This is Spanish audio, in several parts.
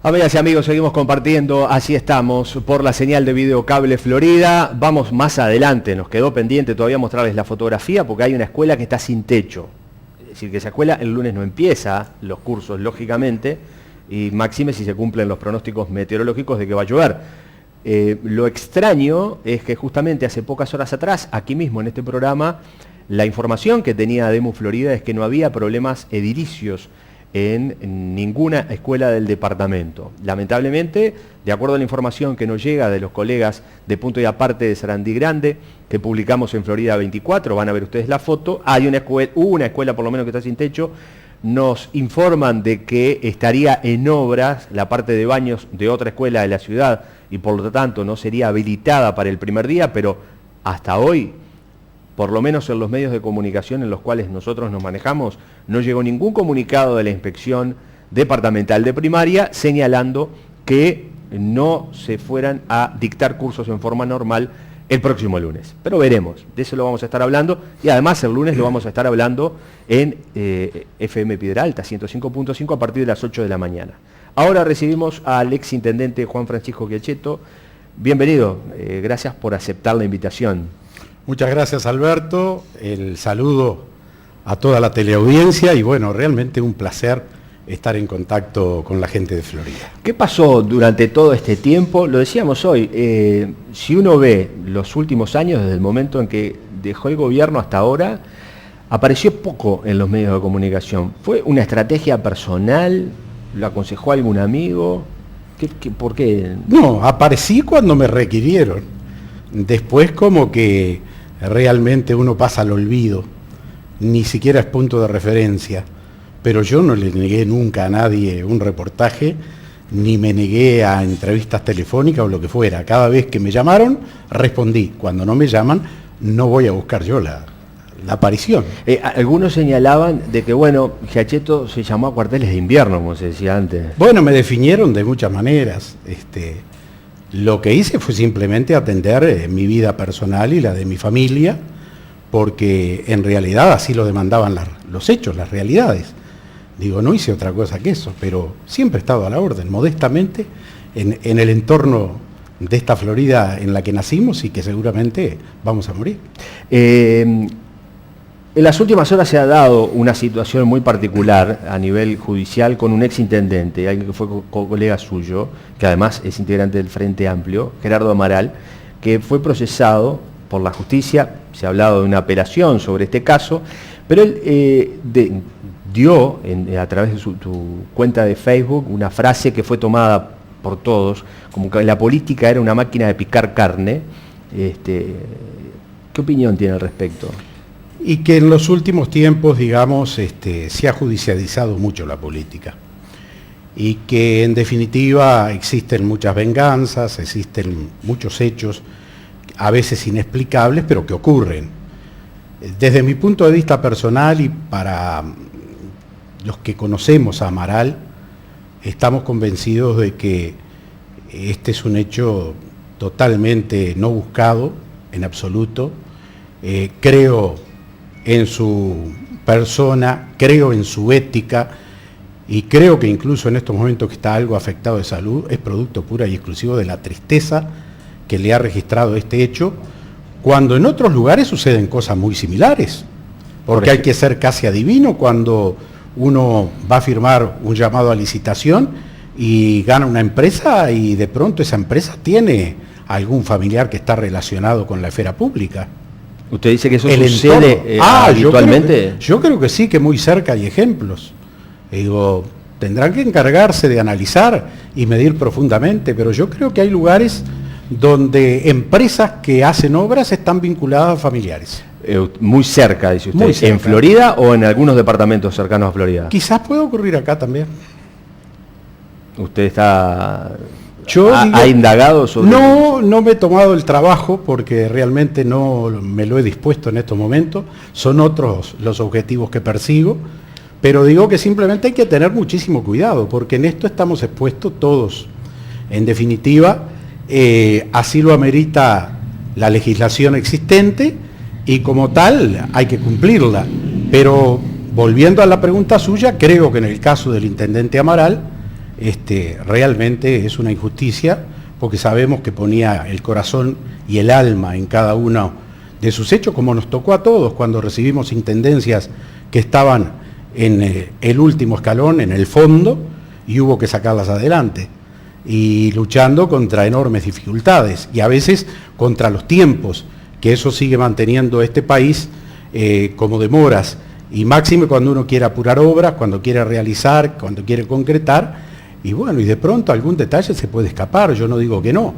Amigas y amigos, seguimos compartiendo, así estamos, por la señal de Video Cable Florida. Vamos más adelante, nos quedó pendiente todavía mostrarles la fotografía porque hay una escuela que está sin techo. Es decir, que esa escuela el lunes no empieza los cursos, lógicamente, y máxime si se cumplen los pronósticos meteorológicos de que va a llover. Lo extraño es que justamente hace pocas horas atrás, aquí mismo en este programa, la información que tenía Demu Florida es que no había problemas edilicios en ninguna escuela del departamento. Lamentablemente, de acuerdo a la información que nos llega de los colegas de Punto y Aparte de Sarandí Grande, que publicamos en Florida 24, van a ver ustedes la foto, hay una escuela por lo menos que está sin techo. Nos informan de que estaría en obras la parte de baños de otra escuela de la ciudad y por lo tanto no sería habilitada para el primer día, pero hasta hoy, por lo menos en los medios de comunicación en los cuales nosotros nos manejamos, no llegó ningún comunicado de la Inspección Departamental de Primaria señalando que no se fueran a dictar cursos en forma normal el próximo lunes. Pero veremos, de eso lo vamos a estar hablando y además el lunes lo vamos a estar hablando en FM Piedra Alta 105.5 a partir de las 8 de la mañana. Ahora recibimos al exintendente Juan Francisco Giacchetto. Bienvenido, gracias por aceptar la invitación. Muchas gracias, Alberto, el saludo a toda la teleaudiencia y bueno, realmente un placer estar en contacto con la gente de Florida. ¿Qué pasó durante todo este tiempo? Lo decíamos hoy, si uno ve los últimos años, desde el momento en que dejó el gobierno hasta ahora, apareció poco en los medios de comunicación. ¿Fue una estrategia personal? ¿Lo aconsejó algún amigo? ¿Por qué? No, aparecí cuando me requirieron. Después como que realmente uno pasa al olvido, ni siquiera es punto de referencia, pero yo no le negué nunca a nadie un reportaje, ni me negué a entrevistas telefónicas o lo que fuera. Cada vez que me llamaron, respondí. Cuando no me llaman, no voy a buscar yo la aparición. Algunos señalaban de que, bueno, Giacchetto se llamó a cuarteles de invierno, como se decía antes. Bueno, me definieron de muchas maneras. Lo que hice fue simplemente atender mi vida personal y la de mi familia, porque en realidad así lo demandaban los hechos, las realidades. Digo, no hice otra cosa que eso, pero siempre he estado a la orden, modestamente, en el entorno de esta Florida en la que nacimos y que seguramente vamos a morir. En las últimas horas se ha dado una situación muy particular a nivel judicial con un exintendente, alguien que fue colega suyo, que además es integrante del Frente Amplio, Gerardo Amaral, que fue procesado por la justicia. Se ha hablado de una apelación sobre este caso, pero él dio a través de su cuenta de Facebook una frase que fue tomada por todos, como que la política era una máquina de picar carne. ¿Qué opinión tiene al respecto? Y que en los últimos tiempos, digamos, se ha judicializado mucho la política. Y que en definitiva existen muchas venganzas, existen muchos hechos, a veces inexplicables, pero que ocurren. Desde mi punto de vista personal y para los que conocemos a Amaral, estamos convencidos de que este es un hecho totalmente no buscado, en absoluto. Creo en su persona, creo en su ética y creo que incluso en estos momentos que está algo afectado de salud es producto pura y exclusivo de la tristeza que le ha registrado este hecho, cuando en otros lugares suceden cosas muy similares, porque hay que ser casi adivino cuando uno va a firmar un llamado a licitación y gana una empresa y de pronto esa empresa tiene algún familiar que está relacionado con la esfera pública. ¿Usted dice que eso sucede habitualmente? Yo creo que sí, que muy cerca hay ejemplos. Digo, tendrán que encargarse de analizar y medir profundamente, pero yo creo que hay lugares donde empresas que hacen obras están vinculadas a familiares. Muy cerca, dice usted. Muy cerca. ¿En Florida o en algunos departamentos cercanos a Florida? Quizás pueda ocurrir acá también. ¿Usted está... ¿Ha indagado sobre...? No me he tomado el trabajo porque realmente no me lo he dispuesto en estos momentos. Son otros los objetivos que persigo, pero digo que simplemente hay que tener muchísimo cuidado porque en esto estamos expuestos todos. En definitiva, así lo amerita la legislación existente y como tal hay que cumplirla. Pero volviendo a la pregunta suya, creo que en el caso del intendente Amaral, realmente es una injusticia, porque sabemos que ponía el corazón y el alma en cada uno de sus hechos, como nos tocó a todos cuando recibimos intendencias que estaban en el último escalón, en el fondo, y hubo que sacarlas adelante, y luchando contra enormes dificultades, y a veces contra los tiempos, que eso sigue manteniendo este país como demoras, y máxime cuando uno quiere apurar obras, cuando quiere realizar, cuando quiere concretar, y bueno, y de pronto algún detalle se puede escapar, yo no digo que no,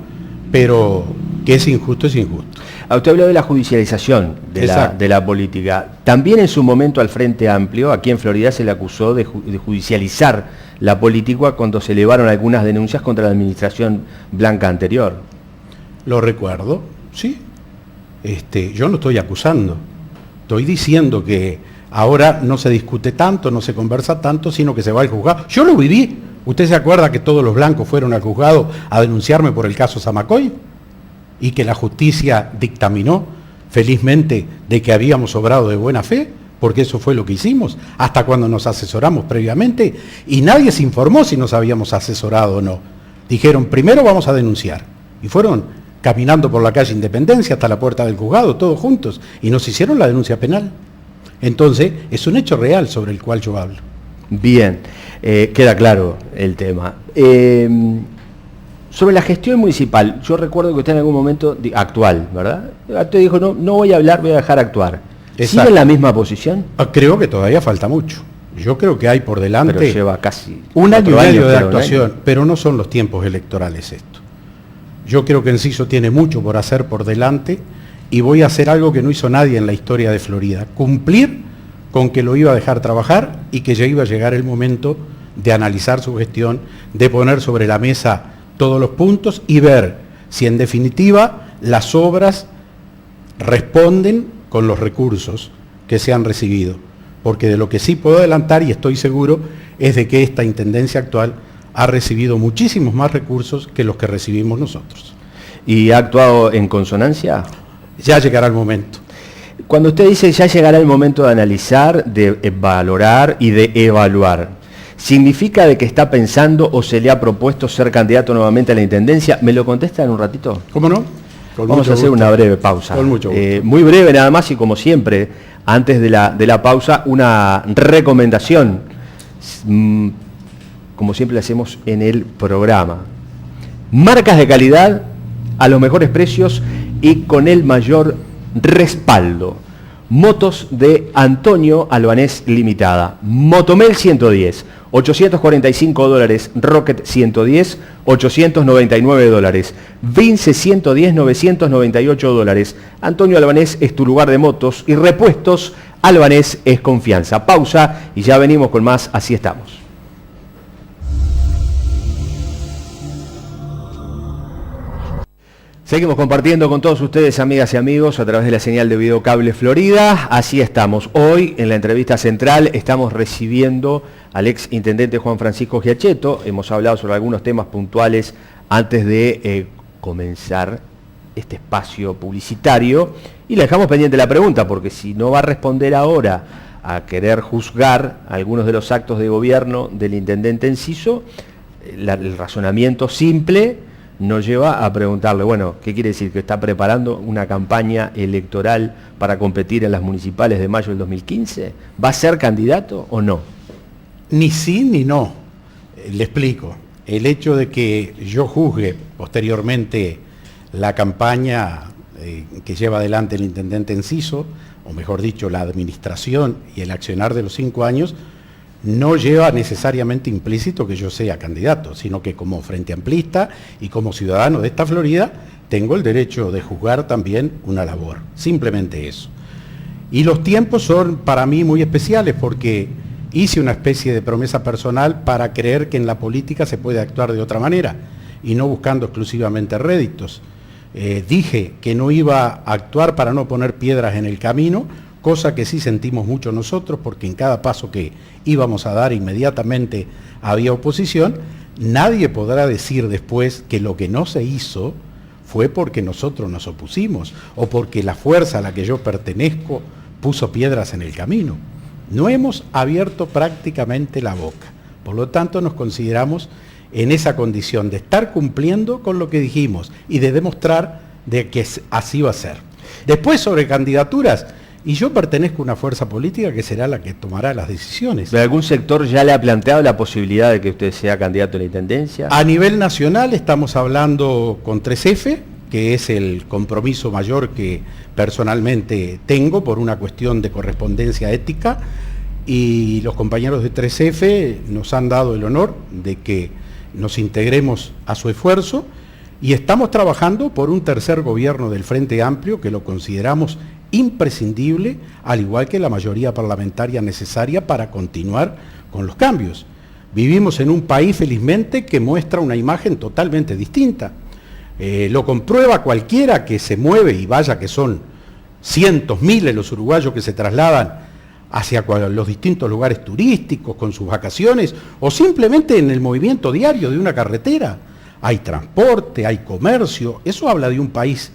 pero que es injusto, es injusto. Usted habló de la judicialización de la política. También en su momento al Frente Amplio, aquí en Florida, se le acusó de judicializar la política cuando se elevaron algunas denuncias contra la administración blanca anterior. Lo recuerdo, sí. Yo no estoy acusando, estoy diciendo que ahora no se discute tanto, no se conversa tanto, sino que se va al juzgado. Yo lo viví. ¿Usted se acuerda que todos los blancos fueron al juzgado a denunciarme por el caso Zamacoy? Y que la justicia dictaminó, felizmente, de que habíamos obrado de buena fe, porque eso fue lo que hicimos, hasta cuando nos asesoramos previamente, y nadie se informó si nos habíamos asesorado o no. Dijeron, primero vamos a denunciar, y fueron caminando por la calle Independencia hasta la puerta del juzgado, todos juntos, y nos hicieron la denuncia penal. Entonces, es un hecho real sobre el cual yo hablo. Bien, queda claro el tema. Sobre la gestión municipal, yo recuerdo que usted en algún momento, actual, ¿verdad? Usted dijo, no voy a hablar, voy a dejar actuar. ¿Sigue en la misma posición? Creo que todavía falta mucho. Yo creo que hay por delante... Pero lleva casi un año y medio de actuación, pero no son los tiempos electorales esto. Yo creo que Enciso tiene mucho por hacer por delante y voy a hacer algo que no hizo nadie en la historia de Florida. Cumplir con que lo iba a dejar trabajar y que ya iba a llegar el momento de analizar su gestión, de poner sobre la mesa todos los puntos y ver si en definitiva las obras responden con los recursos que se han recibido. Porque de lo que sí puedo adelantar, y estoy seguro, es de que esta intendencia actual ha recibido muchísimos más recursos que los que recibimos nosotros. ¿Y ha actuado en consonancia? Ya llegará el momento. Cuando usted dice ya llegará el momento de analizar, de valorar y de evaluar, ¿significa de que está pensando o se le ha propuesto ser candidato nuevamente a la intendencia? ¿Me lo contesta en un ratito? ¿Cómo no? Vamos a hacer una breve pausa. Con mucho gusto. Muy breve nada más, y como siempre, antes de la pausa, una recomendación, como siempre le hacemos en el programa. Marcas de calidad a los mejores precios y con el mayor respaldo. Motos de Antonio Albanés Limitada. Motomel 110, $845, Rocket 110, $899, Vince 110, $998. Antonio Albanés es tu lugar de motos y repuestos. Albanés es confianza. Pausa y ya venimos con más Así Estamos. Seguimos compartiendo con todos ustedes, amigas y amigos, a través de la señal de Video Cable Florida. Así estamos. Hoy, en la entrevista central, estamos recibiendo al ex intendente Juan Francisco Giacchetto. Hemos hablado sobre algunos temas puntuales antes de comenzar este espacio publicitario. Y le dejamos pendiente la pregunta, porque si no va a responder ahora a querer juzgar algunos de los actos de gobierno del intendente Enciso, el razonamiento simple nos lleva a preguntarle, bueno, ¿qué quiere decir? ¿Que está preparando una campaña electoral para competir en las municipales de mayo del 2015? ¿Va a ser candidato o no? Ni sí ni no. Le explico. El hecho de que yo juzgue posteriormente la campaña que lleva adelante el intendente Enciso, o mejor dicho, la administración y el accionar de los 5 años, no lleva necesariamente implícito que yo sea candidato, sino que como frente amplista y como ciudadano de esta Florida, tengo el derecho de juzgar también una labor, simplemente eso. Y los tiempos son para mí muy especiales porque hice una especie de promesa personal para creer que en la política se puede actuar de otra manera y no buscando exclusivamente réditos. Dije que no iba a actuar para no poner piedras en el camino, cosa que sí sentimos mucho nosotros, porque en cada paso que íbamos a dar inmediatamente había oposición. Nadie podrá decir después que lo que no se hizo fue porque nosotros nos opusimos, o porque la fuerza a la que yo pertenezco puso piedras en el camino. No hemos abierto prácticamente la boca. Por lo tanto, nos consideramos en esa condición de estar cumpliendo con lo que dijimos y de demostrar de que así va a ser. Después, sobre candidaturas, y yo pertenezco a una fuerza política que será la que tomará las decisiones. ¿De algún sector ya le ha planteado la posibilidad de que usted sea candidato a la intendencia? A nivel nacional estamos hablando con 3F, que es el compromiso mayor que personalmente tengo por una cuestión de correspondencia ética, y los compañeros de 3F nos han dado el honor de que nos integremos a su esfuerzo, y estamos trabajando por un tercer gobierno del Frente Amplio que lo consideramos imprescindible, al igual que la mayoría parlamentaria necesaria para continuar con los cambios. Vivimos en un país, felizmente, que muestra una imagen totalmente distinta. Lo comprueba cualquiera que se mueve y vaya que son cientos, miles los uruguayos que se trasladan hacia los distintos lugares turísticos con sus vacaciones o simplemente en el movimiento diario de una carretera. Hay transporte, hay comercio, eso habla de un país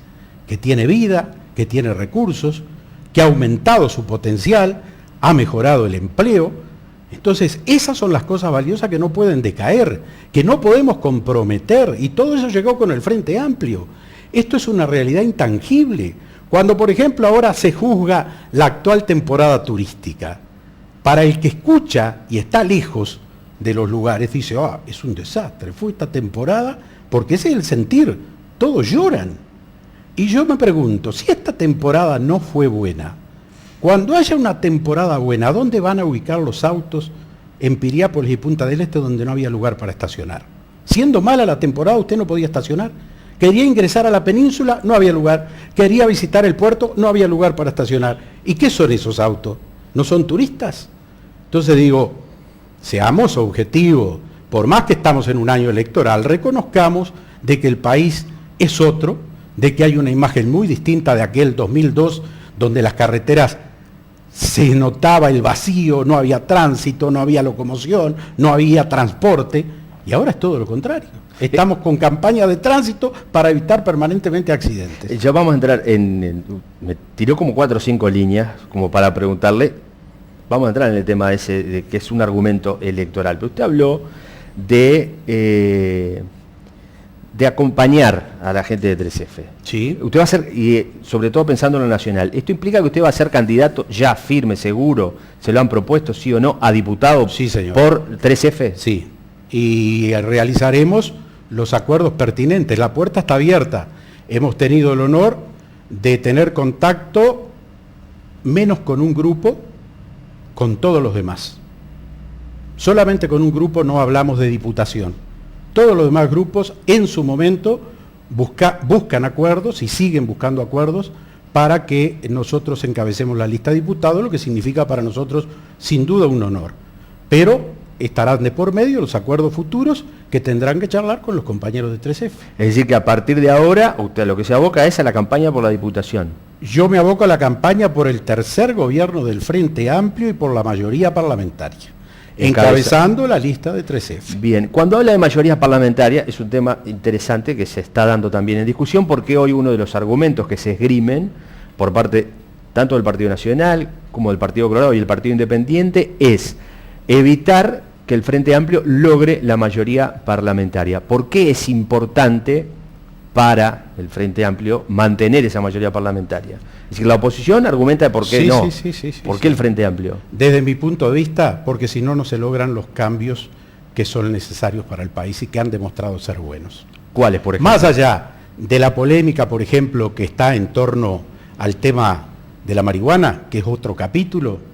que tiene vida, que tiene recursos, que ha aumentado su potencial, ha mejorado el empleo. Entonces, esas son las cosas valiosas que no pueden decaer, que no podemos comprometer, y todo eso llegó con el Frente Amplio. Esto es una realidad intangible. Cuando, por ejemplo, ahora se juzga la actual temporada turística, para el que escucha y está lejos de los lugares, dice, es un desastre, fue esta temporada, porque ese es el sentir, todos lloran. Y yo me pregunto, si esta temporada no fue buena, cuando haya una temporada buena, ¿dónde van a ubicar los autos en Piriápolis y Punta del Este donde no había lugar para estacionar? Siendo mala la temporada, usted no podía estacionar. Quería ingresar a la península, no había lugar. Quería visitar el puerto, no había lugar para estacionar. ¿Y qué son esos autos? ¿No son turistas? Entonces digo, seamos objetivos. Por más que estamos en un año electoral, reconozcamos de que el país es otro, de que hay una imagen muy distinta de aquel 2002, donde las carreteras se notaba el vacío, no había tránsito, no había locomoción, no había transporte, y ahora es todo lo contrario. Estamos con campaña de tránsito para evitar permanentemente accidentes. Ya vamos a entrar me tiró como 4 o 5 líneas como para preguntarle, vamos a entrar en el tema ese, de que es un argumento electoral, pero usted habló de acompañar a la gente de 3F. Sí. Usted va a ser, y sobre todo pensando en lo nacional, ¿esto implica que usted va a ser candidato ya firme, seguro, se lo han propuesto, sí o no, a diputado? Sí, señor. ¿Por 3F? Sí, y realizaremos los acuerdos pertinentes. La puerta está abierta. Hemos tenido el honor de tener contacto, menos con un grupo, con todos los demás. Solamente con un grupo no hablamos de diputación. Todos los demás grupos en su momento buscan acuerdos y siguen buscando acuerdos para que nosotros encabecemos la lista de diputados, lo que significa para nosotros sin duda un honor. Pero estarán de por medio los acuerdos futuros que tendrán que charlar con los compañeros de 3F. Es decir, que a partir de ahora, usted lo que se aboca es a la campaña por la diputación. Yo me aboco a la campaña por el tercer gobierno del Frente Amplio y por la mayoría parlamentaria, encabezando la lista de 3F. Bien, cuando habla de mayoría parlamentaria, es un tema interesante que se está dando también en discusión, porque hoy uno de los argumentos que se esgrimen por parte tanto del Partido Nacional como del Partido Colorado y el Partido Independiente es evitar que el Frente Amplio logre la mayoría parlamentaria. ¿Por qué es importante para el Frente Amplio mantener esa mayoría parlamentaria? Es decir, la oposición argumenta de por qué no. ¿Por qué el Frente Amplio? Desde mi punto de vista, porque si no, no se logran los cambios que son necesarios para el país y que han demostrado ser buenos. ¿Cuáles, por ejemplo? Más allá de la polémica, por ejemplo, que está en torno al tema de la marihuana, que es otro capítulo,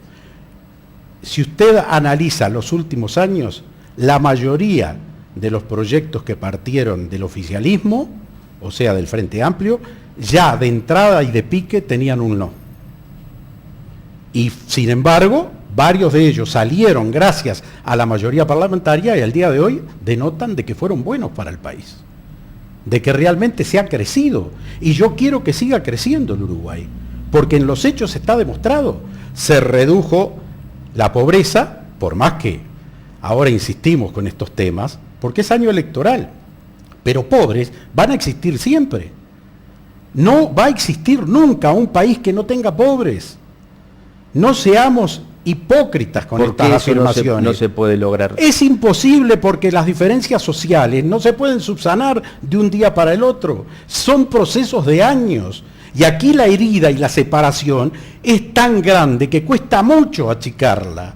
si usted analiza los últimos años, la mayoría de los proyectos que partieron del oficialismo, o sea, del Frente Amplio, ya de entrada y de pique tenían un no. Y sin embargo, varios de ellos salieron gracias a la mayoría parlamentaria y al día de hoy denotan de que fueron buenos para el país, de que realmente se ha crecido. Y yo quiero que siga creciendo el Uruguay, porque en los hechos está demostrado, se redujo la pobreza, por más que ahora insistimos con estos temas, porque es año electoral, pero pobres van a existir siempre. No va a existir nunca un país que no tenga pobres. No seamos hipócritas con ¿Por estas qué eso afirmaciones. no se puede lograr? Es imposible porque las diferencias sociales no se pueden subsanar de un día para el otro. Son procesos de años. Y aquí la herida y la separación es tan grande que cuesta mucho achicarla.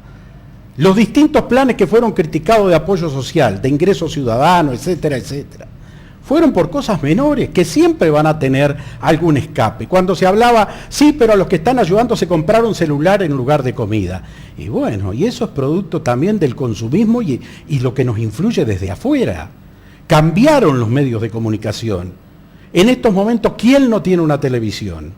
Los distintos planes que fueron criticados de apoyo social, de ingreso ciudadano, etcétera, etcétera, fueron por cosas menores que siempre van a tener algún escape. Cuando se hablaba, sí, pero a los que están ayudando se compraron celular en lugar de comida. Y bueno, y eso es producto también del consumismo y lo que nos influye desde afuera. Cambiaron los medios de comunicación. En estos momentos, ¿quién no tiene una televisión?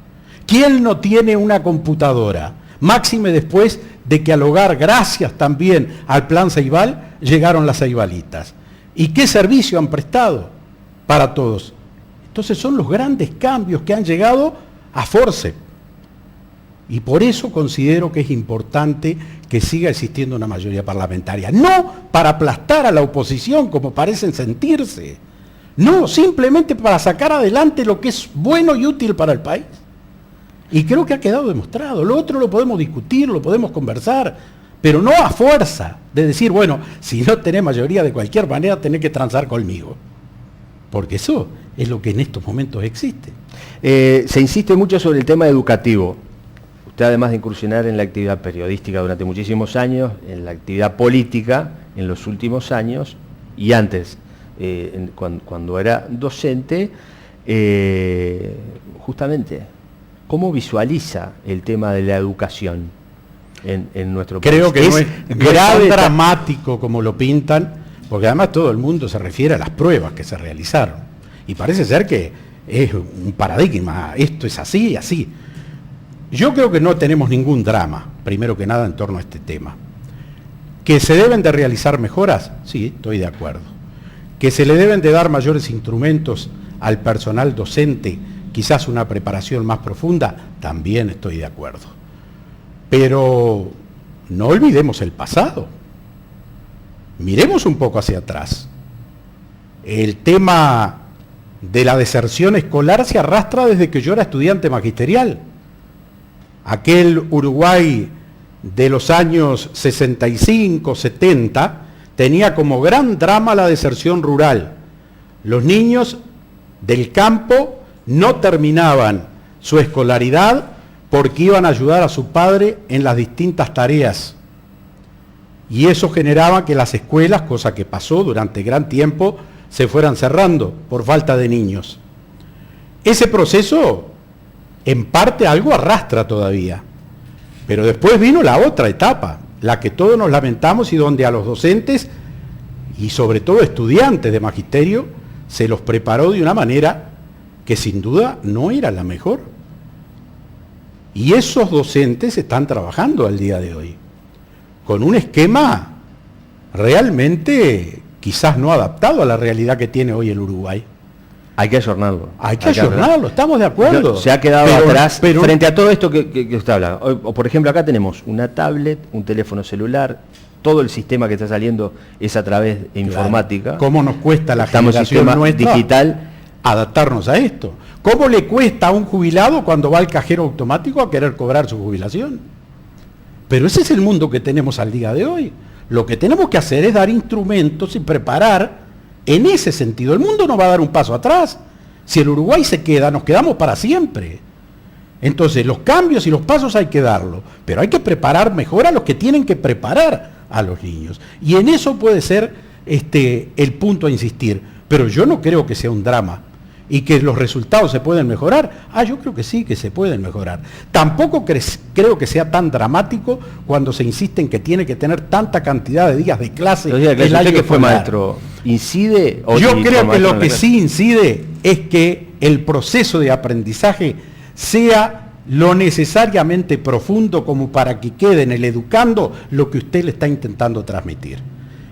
¿Quién no tiene una computadora? Máxime después de que al hogar, gracias también al Plan Ceibal, llegaron las ceibalitas. ¿Y qué servicio han prestado para todos? Entonces son los grandes cambios que han llegado a forceps. Y por eso considero que es importante que siga existiendo una mayoría parlamentaria. No para aplastar a la oposición, como parecen sentirse. No, simplemente para sacar adelante lo que es bueno y útil para el país. Y creo que ha quedado demostrado. Lo otro lo podemos discutir, lo podemos conversar, pero no a fuerza de decir, bueno, si no tenés mayoría de cualquier manera, tenés que transar conmigo. Porque eso es lo que en estos momentos existe. Se insiste mucho sobre el tema educativo. Usted, además de incursionar en la actividad periodística durante muchísimos años, en la actividad política en los últimos años y antes, cuando era docente, justamente, ¿cómo visualiza el tema de la educación en nuestro país? Creo que no es grave, dramático como lo pintan, porque además todo el mundo se refiere a las pruebas que se realizaron. Y parece ser que es un paradigma, esto es así y así. Yo creo que no tenemos ningún drama, primero que nada, en torno a este tema. ¿Que se deben de realizar mejoras? Sí, estoy de acuerdo. ¿Que se le deben de dar mayores instrumentos al personal docente, quizás una preparación más profunda? También estoy de acuerdo. Pero no olvidemos el pasado. Miremos un poco hacia atrás. El tema de la deserción escolar se arrastra desde que yo era estudiante magisterial. Aquel Uruguay de los años 65, 70, tenía como gran drama la deserción rural. Los niños del campo no terminaban su escolaridad porque iban a ayudar a su padre en las distintas tareas. Y eso generaba que las escuelas, cosa que pasó durante gran tiempo, se fueran cerrando por falta de niños. Ese proceso, en parte, algo arrastra todavía. Pero después vino la otra etapa, la que todos nos lamentamos y donde a los docentes, y sobre todo estudiantes de magisterio, se los preparó de una manera que sin duda no era la mejor. Y esos docentes están trabajando al día de hoy, con un esquema realmente quizás no adaptado a la realidad que tiene hoy el Uruguay. Hay que ayornarlo. Hay que ayornarlo, estamos de acuerdo. Se ha quedado atrás frente a todo esto que usted habla. O, por ejemplo, acá tenemos una tablet, un teléfono celular, todo el sistema que está saliendo es a través de informática. ¿Cómo nos cuesta la generación nuestra digital adaptarnos a esto? ¿Cómo le cuesta a un jubilado cuando va al cajero automático a querer cobrar su jubilación? Pero ese es el mundo que tenemos al día de hoy. Lo que tenemos que hacer es dar instrumentos y preparar en ese sentido. El mundo no va a dar un paso atrás. Si el Uruguay se queda, nos quedamos para siempre. Entonces, los cambios y los pasos hay que darlos, pero hay que preparar mejor a los que tienen que preparar a los niños. Y en eso puede ser el punto a insistir. Pero yo no creo que sea un drama y que los resultados se pueden mejorar. Yo creo que sí, que se pueden mejorar. Tampoco creo que sea tan dramático cuando se insiste en que tiene que tener tanta cantidad de días de clase. El año que fue maestro, ¿incide? Yo creo que lo que sí incide es que el proceso de aprendizaje sea lo necesariamente profundo como para que quede en el educando lo que usted le está intentando transmitir.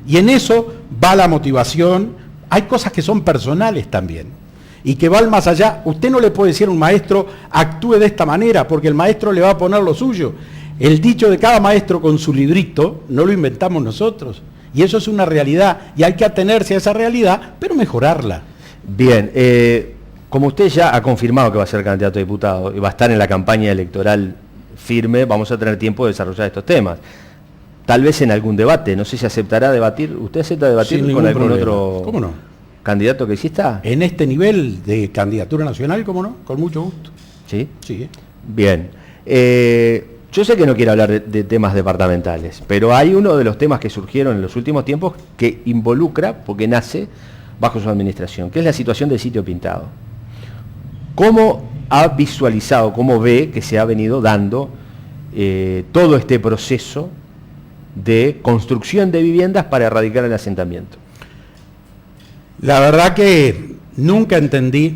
Y en eso va la motivación. Hay cosas que son personales también y que van más allá. Usted no le puede decir a un maestro, actúe de esta manera, porque el maestro le va a poner lo suyo. El dicho de cada maestro con su librito no lo inventamos nosotros. Y eso es una realidad y hay que atenerse a esa realidad, pero mejorarla. Bien, como usted ya ha confirmado que va a ser candidato a diputado y va a estar en la campaña electoral firme, vamos a tener tiempo de desarrollar estos temas. Tal vez en algún debate, no sé si aceptará debatir. ¿Usted acepta debatir con algún problema. otro ¿Cómo no? candidato que exista? En este nivel de candidatura nacional, ¿cómo no? Con mucho gusto. ¿Sí? Sí. Bien. Yo sé que no quiero hablar de temas departamentales, pero hay uno de los temas que surgieron en los últimos tiempos que involucra, porque nace bajo su administración, que es la situación del sitio Pintado. ¿Cómo ha visualizado, cómo ve que se ha venido dando todo este proceso de construcción de viviendas para erradicar el asentamiento? La verdad que nunca entendí,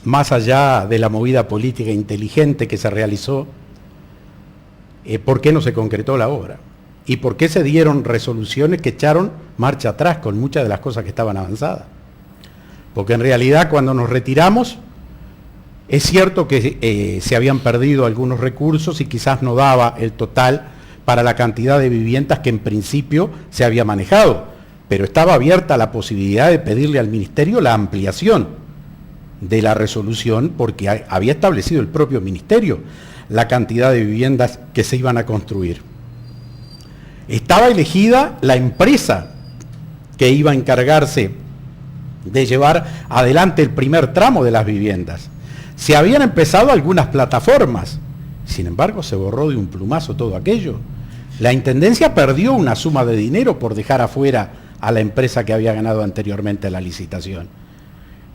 más allá de la movida política inteligente que se realizó, por qué no se concretó la obra y por qué se dieron resoluciones que echaron marcha atrás con muchas de las cosas que estaban avanzadas. Porque en realidad cuando nos retiramos, es cierto que se habían perdido algunos recursos y quizás no daba el total para la cantidad de viviendas que en principio se había manejado, pero estaba abierta la posibilidad de pedirle al Ministerio la ampliación de la resolución porque había establecido el propio Ministerio la cantidad de viviendas que se iban a construir. Estaba elegida la empresa que iba a encargarse de llevar adelante el primer tramo de las viviendas. Se habían empezado algunas plataformas, sin embargo se borró de un plumazo todo aquello. La Intendencia perdió una suma de dinero por dejar afuera a la empresa que había ganado anteriormente la licitación.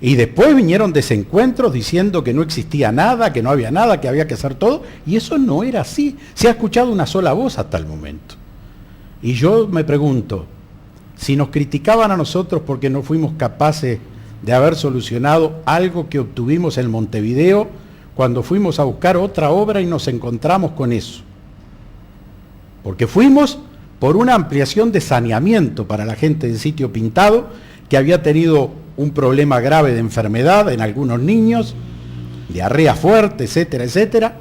Y después vinieron desencuentros diciendo que no existía nada, que no había nada, que había que hacer todo, y eso no era así. Se ha escuchado una sola voz hasta el momento. Y yo me pregunto, si nos criticaban a nosotros porque no fuimos capaces de haber solucionado algo que obtuvimos en Montevideo, cuando fuimos a buscar otra obra y nos encontramos con eso. Porque fuimos por una ampliación de saneamiento para la gente del sitio Pintado, que había tenido un problema grave de enfermedad en algunos niños, diarrea fuerte, etcétera, etcétera,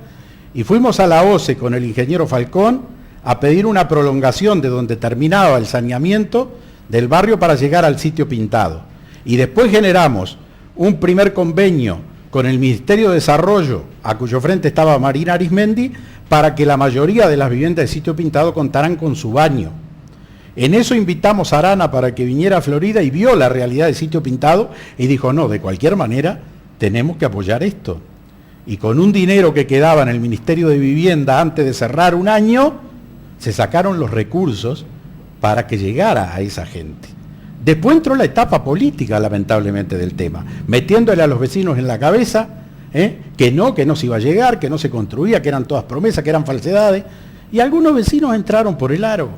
y fuimos a la OCE con el ingeniero Falcón a pedir una prolongación de donde terminaba el saneamiento del barrio para llegar al sitio Pintado. Y después generamos un primer convenio con el Ministerio de Desarrollo, a cuyo frente estaba Marina Arismendi, para que la mayoría de las viviendas del sitio Pintado contaran con su baño. En eso invitamos a Arana para que viniera a Florida y vio la realidad del sitio Pintado y dijo, no, de cualquier manera tenemos que apoyar esto. Y con un dinero que quedaba en el Ministerio de Vivienda antes de cerrar un año, se sacaron los recursos para que llegara a esa gente. Después entró la etapa política, lamentablemente, del tema, metiéndole a los vecinos en la cabeza que no se iba a llegar, que no se construía, que eran todas promesas, que eran falsedades, y algunos vecinos entraron por el aro,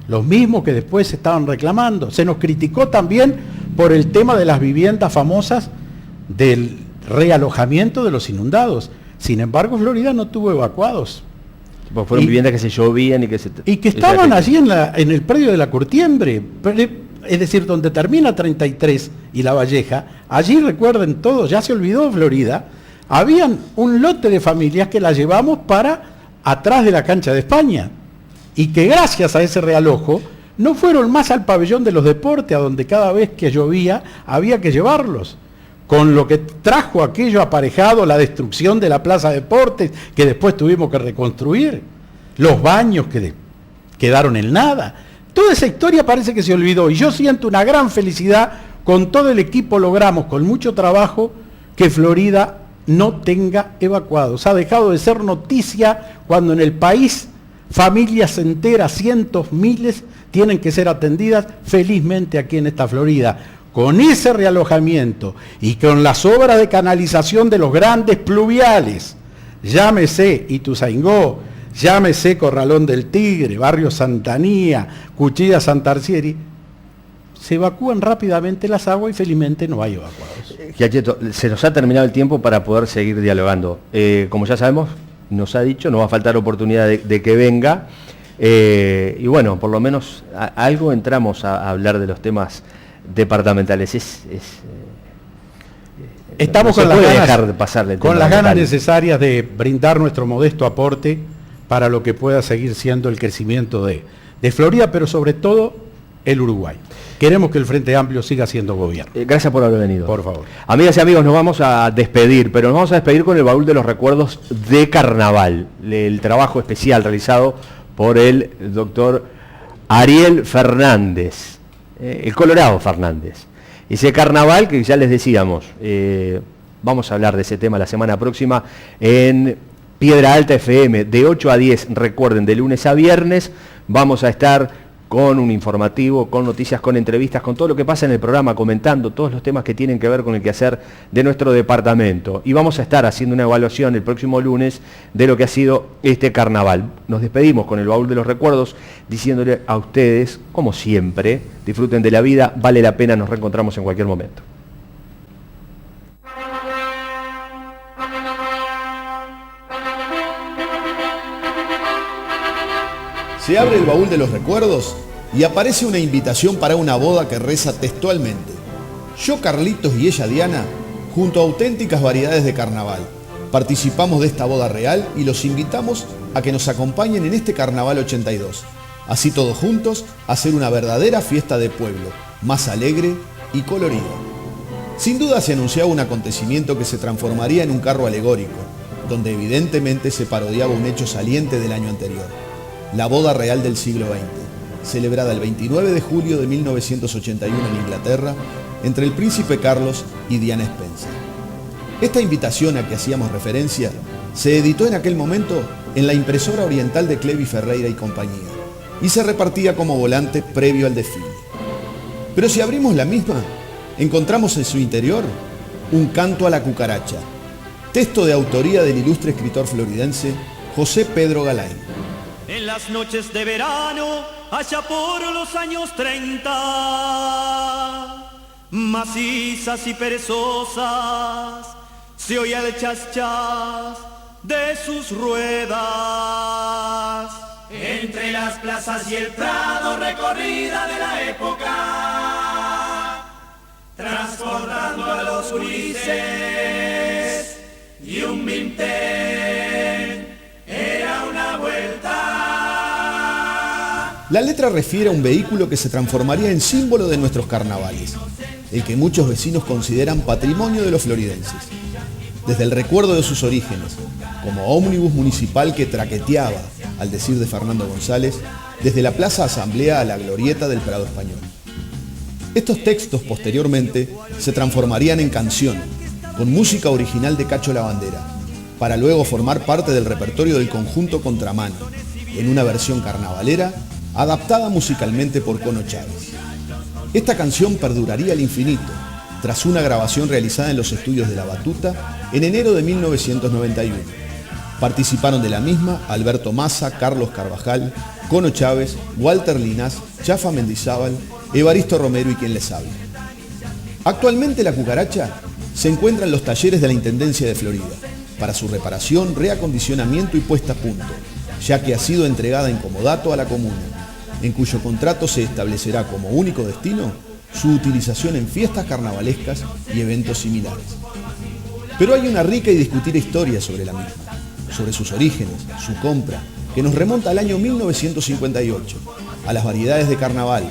los mismos que después se estaban reclamando. Se nos criticó también por el tema de las viviendas famosas del realojamiento de los inundados. Sin embargo, Florida no tuvo evacuados. Pues fueron viviendas que se llovían y que estaban allí en el predio de la Curtiembre, es decir, donde termina 33 y La Valleja. Allí, recuerden todos, ya se olvidó Florida, habían un lote de familias que la llevamos para atrás de la cancha de España, y que gracias a ese realojo no fueron más al pabellón de los deportes, a donde cada vez que llovía había que llevarlos, con lo que trajo aquello aparejado la destrucción de la Plaza Deportes, que después tuvimos que reconstruir, los baños que quedaron en nada. Toda esa historia parece que se olvidó, y yo siento una gran felicidad. Con todo el equipo logramos, con mucho trabajo, que Florida no tenga evacuados. Ha dejado de ser noticia cuando en el país familias enteras, cientos, miles, tienen que ser atendidas. Felizmente aquí en esta Florida, con ese realojamiento y con las obras de canalización de los grandes pluviales, llámese Ituzaingó, llámese Corralón del Tigre, Barrio Santanía, Cuchilla Santarcieri, se evacúan rápidamente las aguas y felizmente no hay evacuados. Giacchetto, se nos ha terminado el tiempo para poder seguir dialogando. Como ya sabemos, nos ha dicho, no va a faltar oportunidad de que venga. Y bueno, por lo menos algo entramos a hablar de los temas departamentales. Estamos no con las ganas necesarias de brindar nuestro modesto aporte para lo que pueda seguir siendo el crecimiento de Florida, pero sobre todo el Uruguay. Queremos que el Frente Amplio siga siendo gobierno. Gracias por haber venido. Por favor. Amigas y amigos, nos vamos a despedir, pero nos vamos a despedir con el baúl de los recuerdos de Carnaval, el trabajo especial realizado por el doctor Ariel Fernández, el Colorado Fernández. Ese Carnaval que ya les decíamos, vamos a hablar de ese tema la semana próxima en Piedra Alta FM, de 8 a 10, recuerden, de lunes a viernes, vamos a estar con un informativo, con noticias, con entrevistas, con todo lo que pasa en el programa, comentando todos los temas que tienen que ver con el quehacer de nuestro departamento. Y vamos a estar haciendo una evaluación el próximo lunes de lo que ha sido este carnaval. Nos despedimos con el baúl de los recuerdos, diciéndole a ustedes, como siempre, disfruten de la vida, vale la pena, nos reencontramos en cualquier momento. Se abre el baúl de los recuerdos y aparece una invitación para una boda que reza textualmente: yo, Carlitos, y ella, Diana, junto a auténticas variedades de carnaval, participamos de esta boda real y los invitamos a que nos acompañen en este Carnaval 82. Así todos juntos, hacer una verdadera fiesta de pueblo, más alegre y colorida. Sin duda se anunciaba un acontecimiento que se transformaría en un carro alegórico, donde evidentemente se parodiaba un hecho saliente del año anterior: la boda real del siglo XX, celebrada el 29 de julio de 1981 en Inglaterra, entre el príncipe Carlos y Diana Spencer. Esta invitación a que hacíamos referencia se editó en aquel momento en la impresora oriental de Clevi Ferreira y compañía, y se repartía como volante previo al desfile. Pero si abrimos la misma, encontramos en su interior un canto a la cucaracha, texto de autoría del ilustre escritor floridense José Pedro Galain. En las noches de verano, allá por los años 30, macizas y perezosas, se oía el chas-chas de sus ruedas. Entre las plazas y el prado, recorrida de la época, transportando a los Ulises y un vintén, era una vuelta. La letra refiere a un vehículo que se transformaría en símbolo de nuestros carnavales, el que muchos vecinos consideran patrimonio de los floridenses. Desde el recuerdo de sus orígenes, como ómnibus municipal que traqueteaba, al decir de Fernando González, desde la Plaza Asamblea a la glorieta del Prado Español. Estos textos posteriormente se transformarían en canción, con música original de Cacho La Bandera, para luego formar parte del repertorio del conjunto Contramano, en una versión carnavalera adaptada musicalmente por Cono Chávez. Esta canción perduraría al infinito, tras una grabación realizada en los estudios de La Batuta en enero de 1991. Participaron de la misma Alberto Massa, Carlos Carvajal, Cono Chávez, Walter Linás, Chafa Mendizábal, Evaristo Romero y quien les habla. Actualmente la cucaracha se encuentra en los talleres de la Intendencia de Florida, para su reparación, reacondicionamiento y puesta a punto, ya que ha sido entregada en comodato a la comuna, en cuyo contrato se establecerá como único destino su utilización en fiestas carnavalescas y eventos similares. Pero hay una rica y discutida historia sobre la misma, sobre sus orígenes, su compra, que nos remonta al año 1958, a las variedades de carnaval,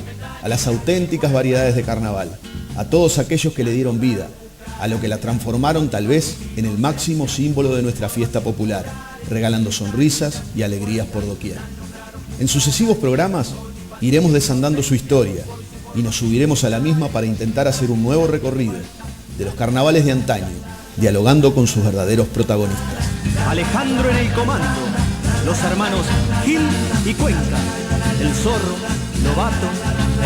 a las auténticas variedades de carnaval, a todos aquellos que le dieron vida, a lo que la transformaron tal vez en el máximo símbolo de nuestra fiesta popular, regalando sonrisas y alegrías por doquier. En sucesivos programas iremos desandando su historia y nos subiremos a la misma para intentar hacer un nuevo recorrido de los carnavales de antaño, dialogando con sus verdaderos protagonistas. Alejandro en el comando, los hermanos Gil y Cuenca, el Zorro, Lobato,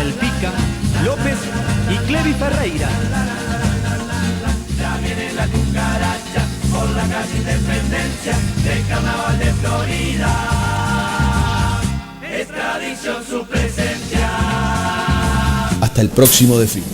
el Pica, López y Clevi Ferreira. Ya viene la cucaracha por la calle Independencia del Carnaval de Florida. Es tradición su presencia. Hasta el próximo desfile.